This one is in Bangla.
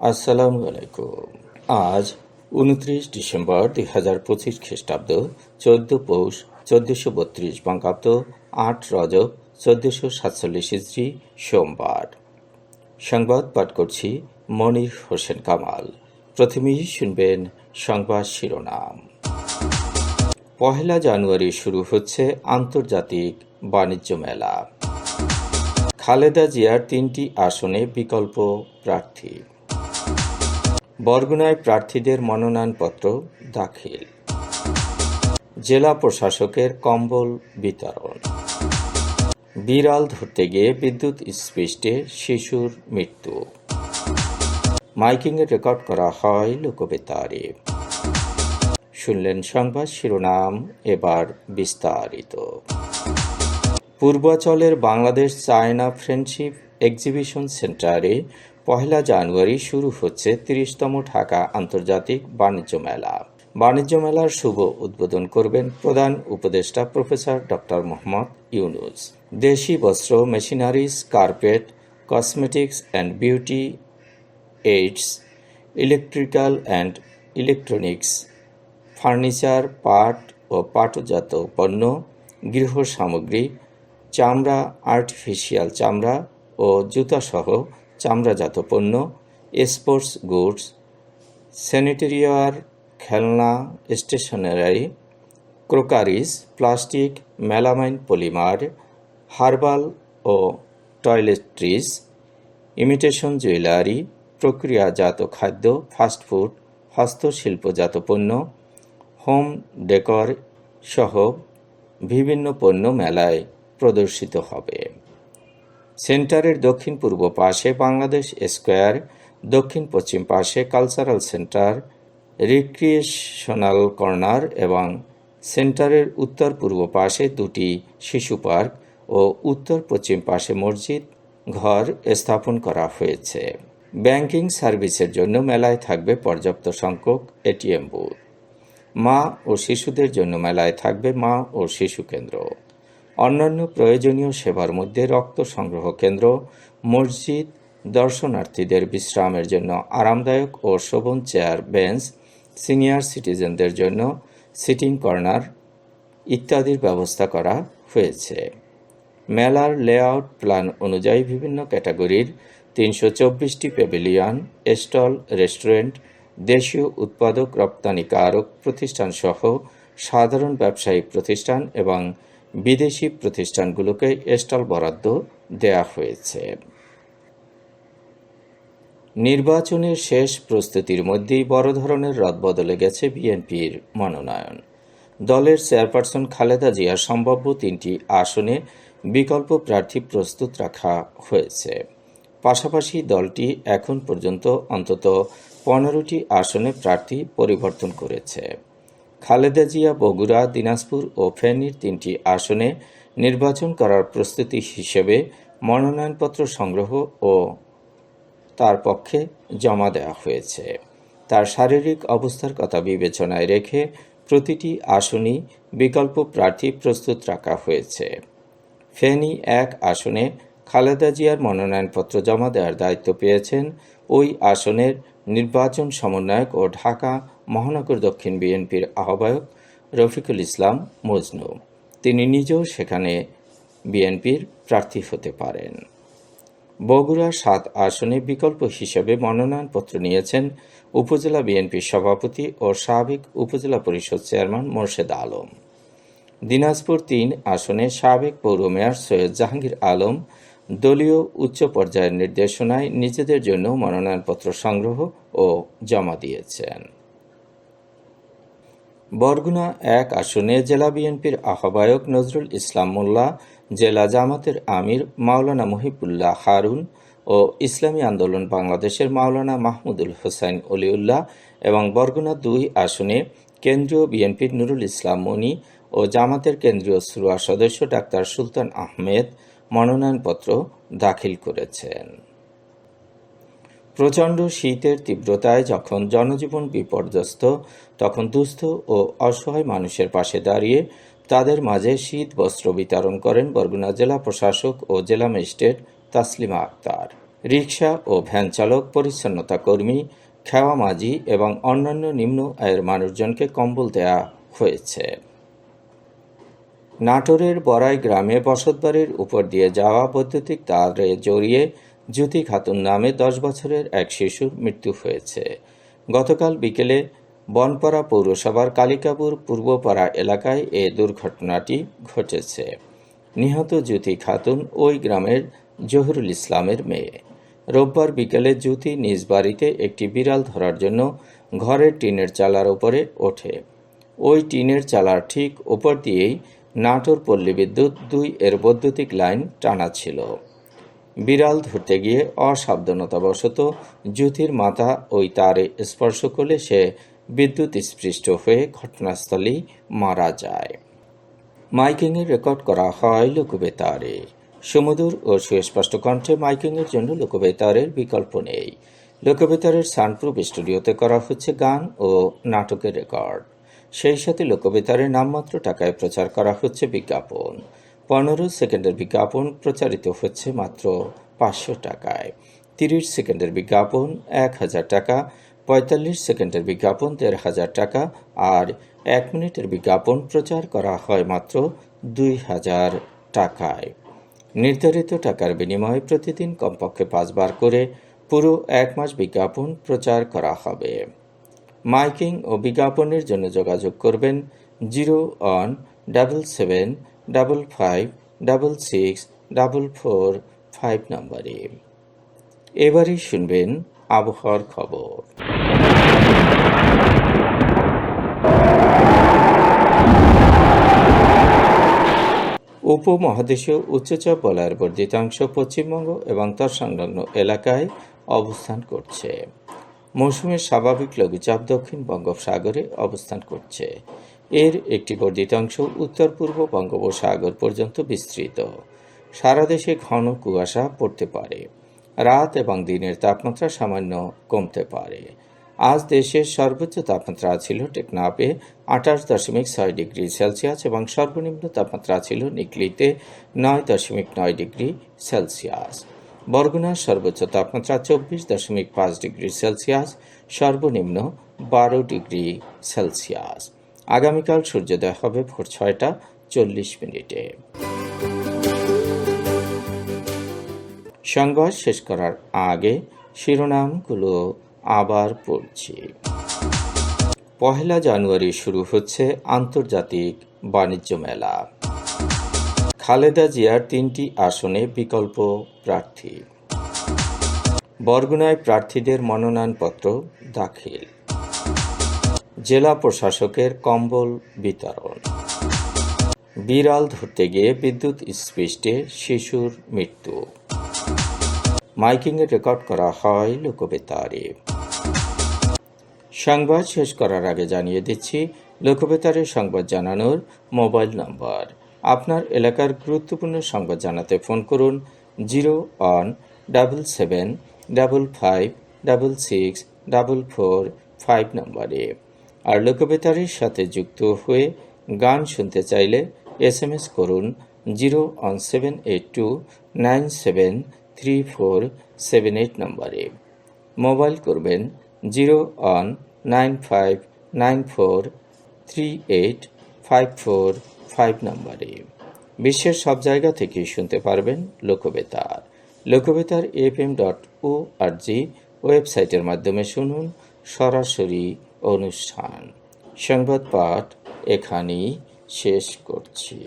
আসসালামু আলাইকুম। আজ ২৯ ডিসেম্বর ২০২৫ খ্রিস্টাব্দ, ১৪ পৌষ ১৪৩২ বঙ্গাব্দ, ৮ রজব ১৪৪৭ ইসরি, সোমবার। সংবাদ পাঠ করছি মনির হোসেন কামাল। প্রথমেই শুনবেন সংবাদ শিরোনাম। পহেলা জানুয়ারি শুরু হচ্ছে আন্তর্জাতিক বাণিজ্য মেলা। খালেদা জিয়ার ৩টি আসনে বিকল্প প্রার্থী। বরগুনায় প্রার্থীদের মনোনয়নপত্র দাখিল। জেলা প্রশাসকের কম্বল বিতরণ। বিড়াল ধরতে গিয়ে বিদ্যুৎ স্পৃষ্টে শিশুর মৃত্যু। মাইকিংয়ে রেকর্ড করা হয় লোকবেতারে। শুনলেন সংবাদ শিরোনাম, এবার বিস্তারিত। পূর্বাচলের বাংলাদেশ চায়না ফ্রেন্ডশিপ এক্সিবিশন সেন্টারে পহেলা জানুয়ারি শুরু হচ্ছে ৩০তম ঢাকা আন্তর্জাতিক বাণিজ্য মেলা। বাণিজ্য মেলার শুভ উদ্বোধন করবেন প্রধান উপদেষ্টা প্রফেসর ডক্টর মোহাম্মদ ইউনুস। দেশি বস্ত্র, machineries, carpet, cosmetics and beauty AIDS, electrical and electronics, furniture, পাট ও পাটজাত পণ্য, গৃহ সামগ্রী, চামড়া, আর্টিফিশিয়াল চামড়া ও জুতাসহ চামড়াজাত পণ্য, স্পোর্টস গুডস, স্যানিটারিওয়ার, খেলনা, stationery, crockeries, plastic, melamine, polymer, herbal ও টয়লেট্রিজ, ইমিটেশন জুয়েলারি, প্রক্রিয়াজাত খাদ্য, ফাস্টফুড, হস্তশিল্পজাত পণ্য, হোম ডেকর সহ বিভিন্ন পণ্য মেলায় প্রদর্শিত হবে। সেন্টারের দক্ষিণ পূর্ব পাশে বাংলাদেশ স্কোয়ার, দক্ষিণ পশ্চিম পাশে কালচারাল সেন্টার, রিক্রিয়েশনাল কর্নার এবং সেন্টারের উত্তর পূর্ব পাশে দুটি শিশু পার্ক ও উত্তর পশ্চিম পাশে মসজিদ ঘর স্থাপন করা হয়েছে। ব্যাংকিং সার্ভিসের জন্য মেলায় থাকবে পর্যাপ্ত সংখ্যক এটিএম বুথ। মা ও শিশুদের জন্য মেলায় থাকবে মা ও শিশু কেন্দ্র। অন্যান্য প্রয়োজনীয় সেবার মধ্যে রক্ত সংগ্রহ কেন্দ্র, মসজিদ, দর্শনার্থীদের বিশ্রামের জন্য আরামদায়ক ও শোভন চেয়ার বেঞ্চ, সিনিয়র সিটিজেনদের জন্য সিটিং কর্নার ইত্যাদির ব্যবস্থা করা হয়েছে। মেলার লেআউট প্ল্যান অনুযায়ী বিভিন্ন ক্যাটাগরির ৩২৪টি প্যাভিলিয়ন, স্টল, রেস্টুরেন্ট, দেশীয় উৎপাদক রপ্তানিকারক প্রতিষ্ঠান সহ সাধারণ ব্যবসায়িক প্রতিষ্ঠান এবং বিদেশি প্রতিষ্ঠানগুলোকে স্টল বরাদ্দ দেয়া হয়েছে। নির্বাচনের শেষ প্রস্তুতির মধ্যেই বড় ধরনের রদবদলে গেছে বিএনপির মনোনয়ন। দলের চেয়ারপারসন খালেদা জিয়ার সম্ভাব্য ৩টি আসনে বিকল্প প্রার্থী প্রস্তুত রাখা হয়েছে। পাশাপাশি দলটি এখন পর্যন্ত অন্তত ১৫টি আসনে প্রার্থী পরিবর্তন করেছে। খালেদা জিয়া বগুড়া, দিনাজপুর ও ফেনীর ৩টি আসনে নির্বাচন করার প্রস্তুতি হিসেবে মনোনয়নপত্র সংগ্রহ ও তার পক্ষে জমা দেওয়া হয়েছে। তার শারীরিক অবস্থার কথা বিবেচনায় রেখে প্রতিটি আসনই বিকল্প প্রার্থী প্রস্তুত রাখা হয়েছে। ফেনী ১ আসনে খালেদা জিয়ার মনোনয়নপত্র জমা দেওয়ার দায়িত্ব পেয়েছেন ওই আসনের নির্বাচন সমন্বয়ক ও ঢাকা মহানগর দক্ষিণ বিএনপির আহ্বায়ক রফিকুল ইসলাম মজনু। তিনি নিজেও সেখানে বিএনপির প্রার্থী হতে পারেন। বগুড়া ৭ আসনে বিকল্প হিসেবে মনোনয়নপত্র নিয়েছেন উপজেলা বিএনপির সভাপতি ও সাবেক উপজেলা পরিষদ চেয়ারম্যান মোর্শেদ আলম। দিনাজপুর ৩ আসনে সাবেক পৌর মেয়র সৈয়দ জাহাঙ্গীর আলম দলীয় উচ্চ পর্যায়ের নির্দেশনায় নিজেদের জন্য মনোনয়নপত্র সংগ্রহ ও জমা দিয়েছেন। বরগুনা ১ আসনে জেলা বিএনপির আহ্বায়ক নজরুল ইসলাম মোল্লা, জেলা জামাতের আমির মাওলানা মহিবুল্লাহ হারুন ও ইসলামী আন্দোলন বাংলাদেশের মাওলানা মাহমুদুল হোসাইন অলিউল্লাহ এবং বরগুনা ২ আসনে কেন্দ্রীয় বিএনপির নুরুল ইসলাম মনি ও জামাতের কেন্দ্রীয় শুরা সদস্য ডাক্তার সুলতান আহমেদ মনোনয়নপত্র দাখিল করেছেন। প্রচণ্ড শীতের তীব্রতায় যখন জনজীবন বিপর্যস্ত, তখন দুস্থ ও অসহায় মানুষের পাশে দাঁড়িয়ে তাদের মাঝে শীত বস্ত্র বিতরণ করেন বরগুনা জেলা প্রশাসক ও জেলা ম্যাজিস্ট্রেট তাসলিমা আক্তার। রিকশা ও ভ্যান চালক, পরিচ্ছন্নতা কর্মী, খেওয়া মাঝি এবং অন্যান্য নিম্ন আয়ের মানুষজনকে কম্বল দেয়া হয়েছে। নাটোরের বড়াই গ্রামে বসতবাড়ির উপর দিয়ে যাওয়া বৈদ্যুতিক তারে জড়িয়ে জ্যোতি খাতুন নামে 10 বছরের এক শিশুর মৃত্যু হয়েছে। গতকাল বিকেলে বনপাড়া পৌরসভার কালিকাপুর পূর্বপাড়া এলাকায় এ দুর্ঘটনাটি ঘটেছে। নিহত জ্যোতি খাতুন ওই গ্রামের জহুরুল ইসলামের মেয়ে। রোববার বিকেলে জ্যোতি নিজ বাড়িতে একটি বিড়াল ধরার জন্য ঘরের টিনের চালার উপরে ওঠে। ওই টিনের চালার ঠিক ওপর দিয়েই নাটোর পল্লী বিদ্যুৎ 2 এর বৈদ্যুতিক লাইন টানা ছিল। বিড়াল ধরতে গিয়ে অসাবধানতাবশত জ্যোতির মাথা ওই তারে স্পর্শ করলে সে বিদ্যুৎ স্পৃষ্ট হয়ে ঘটনাস্থলেই মারা যায়। মাইকিংয়ে রেকর্ড করা হয় লোকবেতারে। সুমধুর ও সুস্পষ্ট কণ্ঠে মাইকিংয়ের জন্য লোকবেতারের বিকল্প নেই। লোকবেতারের সানপ্রুফ স্টুডিওতে করা হচ্ছে গান ও নাটকের রেকর্ড। সেই সাথে লোকবেতারের নামমাত্র টাকায় প্রচার করা হচ্ছে বিজ্ঞাপন। 15 সেকেন্ডের বিজ্ঞাপন প্রচারিত হচ্ছে মাত্র 500 টাকায়। 30 সেকেন্ডের বিজ্ঞাপন 1000 টাকা, 45 সেকেন্ডের বিজ্ঞাপন 1500 টাকা আর 1 মিনিটের বিজ্ঞাপন প্রচার করা হয় মাত্র 2000 টাকায়। নির্ধারিত টাকার বিনিময়ে প্রতিদিন কমপক্ষে 5 বার করে পুরো 1 মাস বিজ্ঞাপন প্রচার করা হবে। মাইকিং ও বিজ্ঞাপনের জন্য যোগাযোগ করবেন 0-1-755-666-445 নম্বরে। এবারই শুনবেন আবহাওয়ার খবর। উপমহাদেশীয় উচ্চচাপ বলয়ের বর্ধিতাংশ পশ্চিমবঙ্গ এবং তার সংলগ্ন এলাকায় অবস্থান করছে। মৌসুমের স্বাভাবিক লঘুচাপ দক্ষিণ বঙ্গোপসাগরে অবস্থান করছে। এর একটি বর্ধিতাংশ উত্তর পূর্ব বঙ্গোপসাগর পর্যন্ত বিস্তৃত। সারা দেশে ঘন কুয়াশা পড়তে পারে। রাত এবং দিনের তাপমাত্রা সামান্য কমতে পারে। আজ দেশের সর্বোচ্চ তাপমাত্রা ছিল টেকনাফে 28.6 ডিগ্রি সেলসিয়াস এবং সর্বনিম্ন তাপমাত্রা ছিল নিকলিতে 9.9 ডিগ্রি সেলসিয়াস। বরগুনার সর্বোচ্চ তাপমাত্রা 24.5 ডিগ্রি সেলসিয়াস, সর্বনিম্ন 12 ডিগ্রি সেলসিয়াস। আগামীকাল সূর্যোদয় হবে ভোর 6টা 40 মিনিটে। সংবাদ শেষ করার আগে শিরোনামগুলো আবার পড়ছি। 1 জানুয়ারি শুরু হচ্ছে আন্তর্জাতিক বাণিজ্য মেলা। খালেদা জিয়ার 3টি আসনে বিকল্প প্রার্থী। বরগুনায় প্রার্থীদের মনোনয়নপত্র দাখিল। জেলা প্রশাসকের কম্বল বিতরণ। বিড়াল ধরতে গিয়ে বিদ্যুৎ স্পৃষ্টে শিশুর মৃত্যু। মাইকিংয়ে রেকর্ড করা হয় লোকবেতারে। সংবাদ শেষ করার আগে জানিয়ে দিচ্ছি লোকবেতারের সংবাদ জানানোর মোবাইল নম্বর। আপনার এলাকার গুরুত্বপূর্ণ সংবাদ জানাতে ফোন করুন 0-1-755-666-445 নম্বরে। আর লোকবেতারের সাথে যুক্ত হয়ে গান শুনতে চাইলে SMS করুন 01782973478 নম্বরে। মোবাইল করবেন 01959438545 নম্বরে। বিশ্বের সব জায়গা থেকে শুনতে পারবেন লোকবেতার। লোকবেতার FM.org ওয়েবসাইটের মাধ্যমে শুনুন সরাসরি অনুষ্ঠান। সংবাদ পাঠ এখানেই শেষ করছি।